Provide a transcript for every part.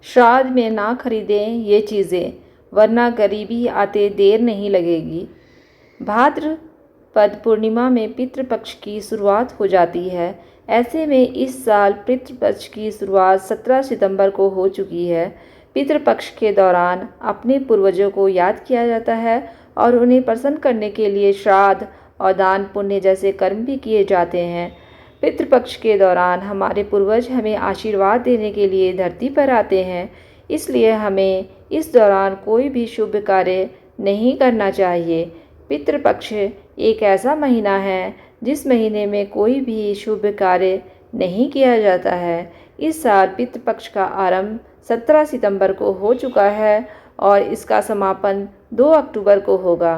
श्राद्ध में ना खरीदें ये चीज़ें, वरना गरीबी आते देर नहीं लगेगी। भाद्रपद पूर्णिमा में पितृपक्ष की शुरुआत हो जाती है। ऐसे में इस साल पितृपक्ष की शुरुआत 17 सितंबर को हो चुकी है। पितृपक्ष के दौरान अपने पूर्वजों को याद किया जाता है और उन्हें प्रसन्न करने के लिए श्राद्ध और दान पुण्य जैसे कर्म भी किए जाते हैं। पितृपक्ष के दौरान हमारे पूर्वज हमें आशीर्वाद देने के लिए धरती पर आते हैं, इसलिए हमें इस दौरान कोई भी शुभ कार्य नहीं करना चाहिए। पितृपक्ष एक ऐसा महीना है जिस महीने में कोई भी शुभ कार्य नहीं किया जाता है। इस साल पितृपक्ष का आरंभ 17 सितंबर को हो चुका है और इसका समापन 2 अक्टूबर को होगा।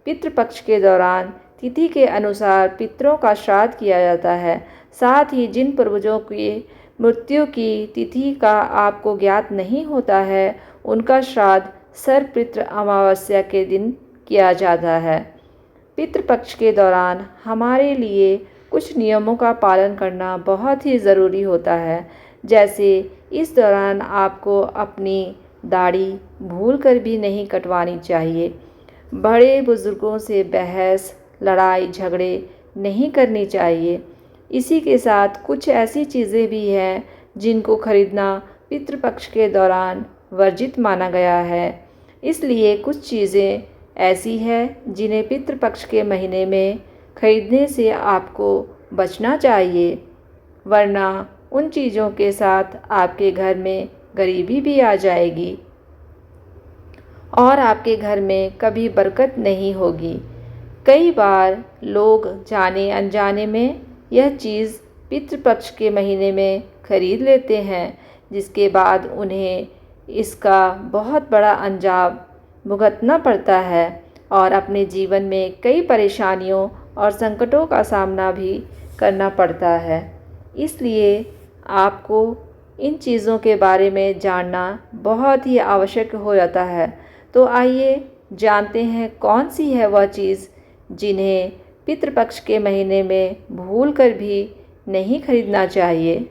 पितृपक्ष के दौरान तिथि के अनुसार पितरों का श्राद्ध किया जाता है। साथ ही जिन पूर्वजों की मृत्यु की तिथि का आपको ज्ञात नहीं होता है, उनका श्राद्ध सर्वपितृ अमावस्या के दिन किया जाता है। पितृपक्ष के दौरान हमारे लिए कुछ नियमों का पालन करना बहुत ही ज़रूरी होता है। जैसे इस दौरान आपको अपनी दाढ़ी भूलकर भी नहीं कटवानी चाहिए। बड़े बुज़ुर्गों से बहस लड़ाई झगड़े नहीं करनी चाहिए। इसी के साथ कुछ ऐसी चीज़ें भी हैं जिनको खरीदना पितृपक्ष के दौरान वर्जित माना गया है। इसलिए कुछ चीज़ें ऐसी हैं जिन्हें पितृपक्ष के महीने में खरीदने से आपको बचना चाहिए, वरना उन चीज़ों के साथ आपके घर में गरीबी भी आ जाएगी और आपके घर में कभी बरकत नहीं होगी। कई बार लोग जाने अनजाने में यह चीज़ पितृपक्ष के महीने में खरीद लेते हैं, जिसके बाद उन्हें इसका बहुत बड़ा अंजाम भुगतना पड़ता है और अपने जीवन में कई परेशानियों और संकटों का सामना भी करना पड़ता है। इसलिए आपको इन चीज़ों के बारे में जानना बहुत ही आवश्यक हो जाता है। तो आइए जानते हैं कौन सी है वह चीज़ जिन्हें पितृपक्ष के महीने में भूल कर भी नहीं खरीदना चाहिए।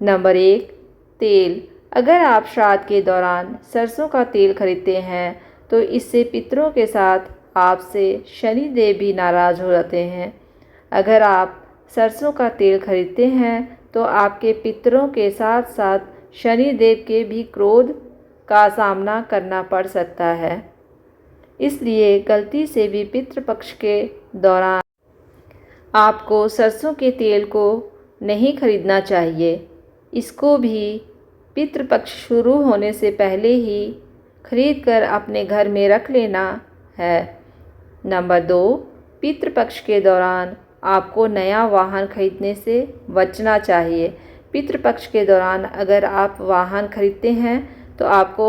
नंबर 1, तेल। अगर आप श्राद्ध के दौरान सरसों का तेल खरीदते हैं तो इससे पितरों के साथ आपसे शनि देव भी नाराज़ हो जाते हैं। अगर आप सरसों का तेल खरीदते हैं तो आपके पितरों के साथ साथ शनि देव के भी क्रोध का सामना करना पड़ सकता है। इसलिए गलती से भी पितृपक्ष के दौरान आपको सरसों के तेल को नहीं खरीदना चाहिए। इसको भी पितृपक्ष शुरू होने से पहले ही खरीद कर अपने घर में रख लेना है। नंबर 2, पितृपक्ष के दौरान आपको नया वाहन खरीदने से बचना चाहिए। पितृपक्ष के दौरान अगर आप वाहन खरीदते हैं तो आपको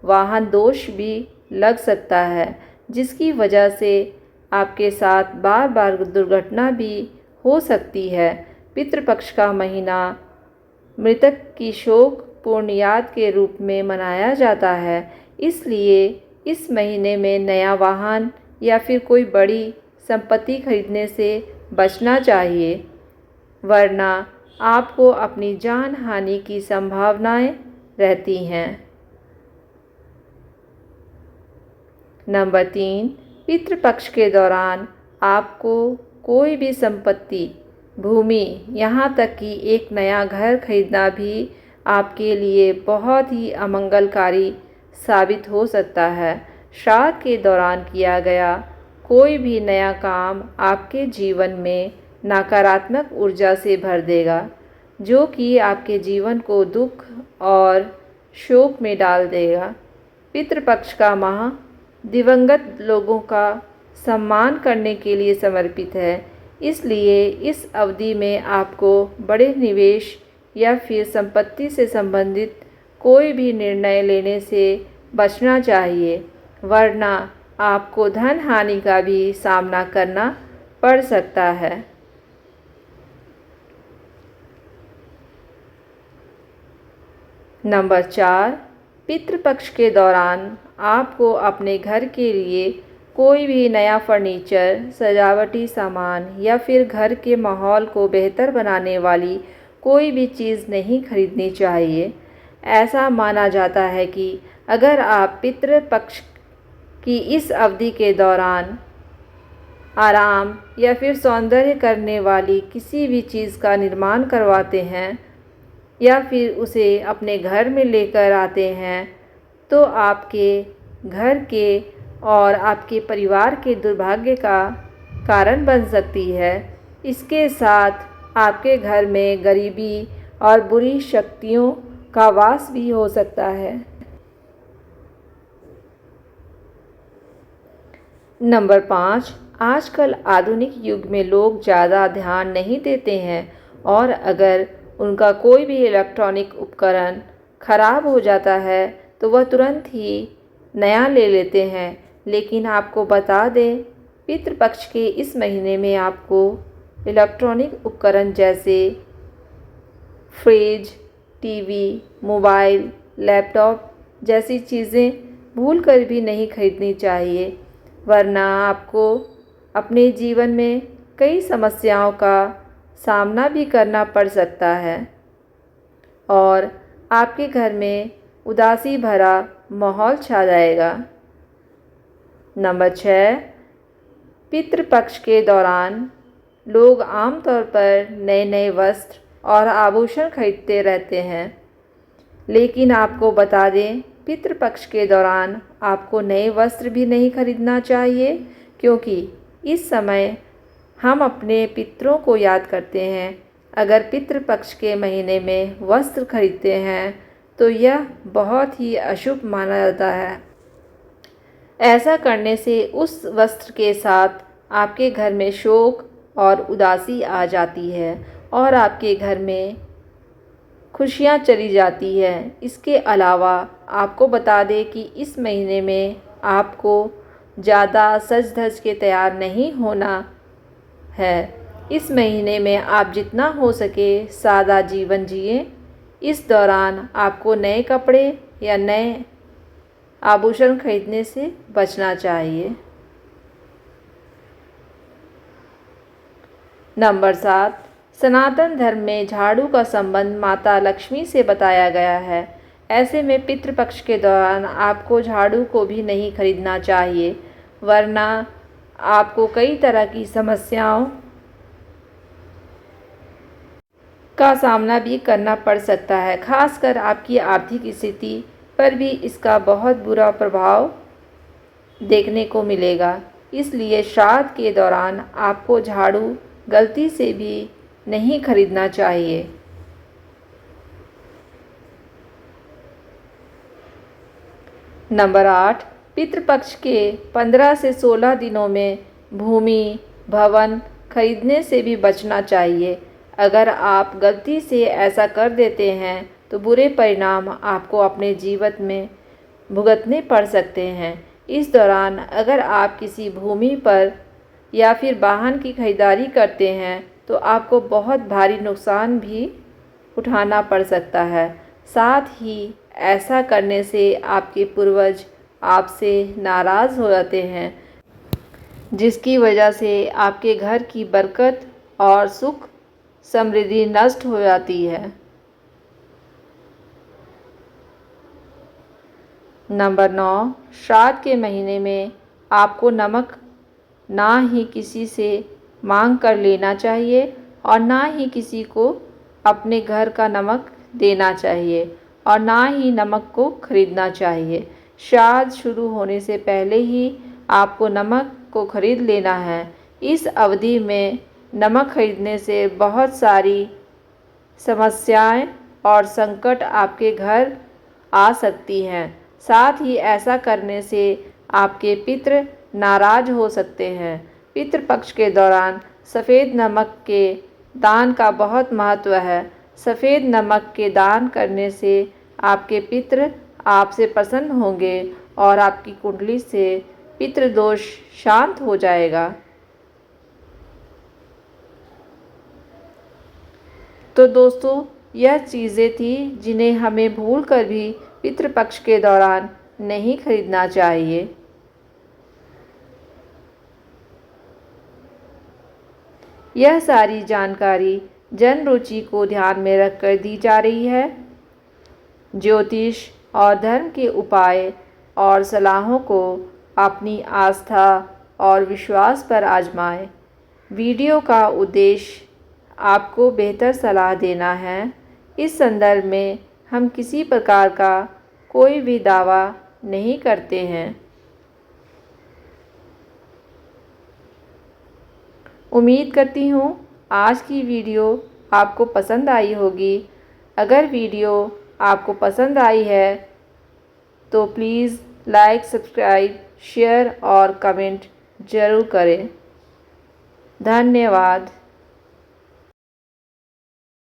वाहन दोष भी लग सकता है, जिसकी वजह से आपके साथ बार बार दुर्घटना भी हो सकती है। पितृपक्ष का महीना मृतक की शोकपूर्ण याद के रूप में मनाया जाता है, इसलिए इस महीने में नया वाहन या फिर कोई बड़ी संपत्ति खरीदने से बचना चाहिए, वरना आपको अपनी जान हानि की संभावनाएं रहती हैं। नंबर 3, पितृपक्ष के दौरान आपको कोई भी संपत्ति, भूमि, यहाँ तक कि एक नया घर खरीदना भी आपके लिए बहुत ही अमंगलकारी साबित हो सकता है। श्राद्ध के दौरान किया गया कोई भी नया काम आपके जीवन में नकारात्मक ऊर्जा से भर देगा, जो कि आपके जीवन को दुख और शोक में डाल देगा। पितृपक्ष का माह दिवंगत लोगों का सम्मान करने के लिए समर्पित है, इसलिए इस अवधि में आपको बड़े निवेश या फिर संपत्ति से संबंधित कोई भी निर्णय लेने से बचना चाहिए, वरना आपको धन हानि का भी सामना करना पड़ सकता है। नंबर 4, पितृपक्ष के दौरान आपको अपने घर के लिए कोई भी नया फर्नीचर, सजावटी सामान या फिर घर के माहौल को बेहतर बनाने वाली कोई भी चीज़ नहीं खरीदनी चाहिए। ऐसा माना जाता है कि अगर आप पितृपक्ष की इस अवधि के दौरान आराम या फिर सौंदर्य करने वाली किसी भी चीज़ का निर्माण करवाते हैं या फिर उसे अपने घर में लेकर आते हैं, तो आपके घर के और आपके परिवार के दुर्भाग्य का कारण बन सकती है। इसके साथ आपके घर में गरीबी और बुरी शक्तियों का वास भी हो सकता है। नंबर 5, आजकल आधुनिक युग में लोग ज़्यादा ध्यान नहीं देते हैं और अगर उनका कोई भी इलेक्ट्रॉनिक उपकरण खराब हो जाता है तो वह तुरंत ही नया ले लेते हैं। लेकिन आपको बता दें, पितृपक्ष के इस महीने में आपको इलेक्ट्रॉनिक उपकरण जैसे फ्रिज, टीवी, मोबाइल, लैपटॉप जैसी चीज़ें भूल कर भी नहीं खरीदनी चाहिए, वरना आपको अपने जीवन में कई समस्याओं का सामना भी करना पड़ सकता है और आपके घर में उदासी भरा माहौल छा जाएगा। नंबर 6, पितृपक्ष के दौरान लोग आमतौर पर नए नए वस्त्र और आभूषण खरीदते रहते हैं। लेकिन आपको बता दें, पितृपक्ष के दौरान आपको नए वस्त्र भी नहीं खरीदना चाहिए, क्योंकि इस समय हम अपने पितरों को याद करते हैं। अगर पितृपक्ष के महीने में वस्त्र खरीदते हैं तो यह बहुत ही अशुभ माना जाता है। ऐसा करने से उस वस्त्र के साथ आपके घर में शोक और उदासी आ जाती है और आपके घर में खुशियाँ चली जाती हैं। इसके अलावा आपको बता दें कि इस महीने में आपको ज़्यादा सज धज के तैयार नहीं होना है। इस महीने में आप जितना हो सके सादा जीवन जिएं। इस दौरान आपको नए कपड़े या नए आभूषण खरीदने से बचना चाहिए। नंबर 7, सनातन धर्म में झाड़ू का संबंध माता लक्ष्मी से बताया गया है। ऐसे में पितृपक्ष के दौरान आपको झाड़ू को भी नहीं खरीदना चाहिए, वरना आपको कई तरह की समस्याओं का सामना भी करना पड़ सकता है। खासकर आपकी आर्थिक स्थिति पर भी इसका बहुत बुरा प्रभाव देखने को मिलेगा। इसलिए श्राद्ध के दौरान आपको झाड़ू गलती से भी नहीं खरीदना चाहिए। नंबर 8, पितृपक्ष के 15 से 16 दिनों में भूमि, भवन खरीदने से भी बचना चाहिए। अगर आप गलती से ऐसा कर देते हैं तो बुरे परिणाम आपको अपने जीवन में भुगतने पड़ सकते हैं। इस दौरान अगर आप किसी भूमि पर या फिर वाहन की खरीदारी करते हैं तो आपको बहुत भारी नुकसान भी उठाना पड़ सकता है। साथ ही ऐसा करने से आपके पूर्वज आपसे नाराज़ हो जाते हैं, जिसकी वजह से आपके घर की बरकत और सुख समृद्धि नष्ट हो जाती है। नंबर 9, श्राद्ध के महीने में आपको नमक ना ही किसी से मांग कर लेना चाहिए और ना ही किसी को अपने घर का नमक देना चाहिए और ना ही नमक को खरीदना चाहिए। श्राद्ध शुरू होने से पहले ही आपको नमक को खरीद लेना है। इस अवधि में नमक खरीदने से बहुत सारी समस्याएं और संकट आपके घर आ सकती हैं। साथ ही ऐसा करने से आपके पितृ नाराज हो सकते हैं। पितृपक्ष के दौरान सफ़ेद नमक के दान का बहुत महत्व है। सफ़ेद नमक के दान करने से आपके पितृ आपसे प्रसन्न होंगे और आपकी कुंडली से पितृदोष शांत हो जाएगा। तो दोस्तों, यह चीज़ें थी जिन्हें हमें भूलकर भी पितृपक्ष के दौरान नहीं खरीदना चाहिए। यह सारी जानकारी जन रुचि को ध्यान में रखकर दी जा रही है। ज्योतिष और धर्म के उपाय और सलाहों को अपनी आस्था और विश्वास पर आजमाएं। वीडियो का उद्देश्य आपको बेहतर सलाह देना है। इस संदर्भ में हम किसी प्रकार का कोई भी दावा नहीं करते हैं। उम्मीद करती हूँ आज की वीडियो आपको पसंद आई होगी। अगर वीडियो आपको पसंद आई है तो प्लीज़ लाइक, सब्सक्राइब, शेयर और कमेंट ज़रूर करें। धन्यवाद।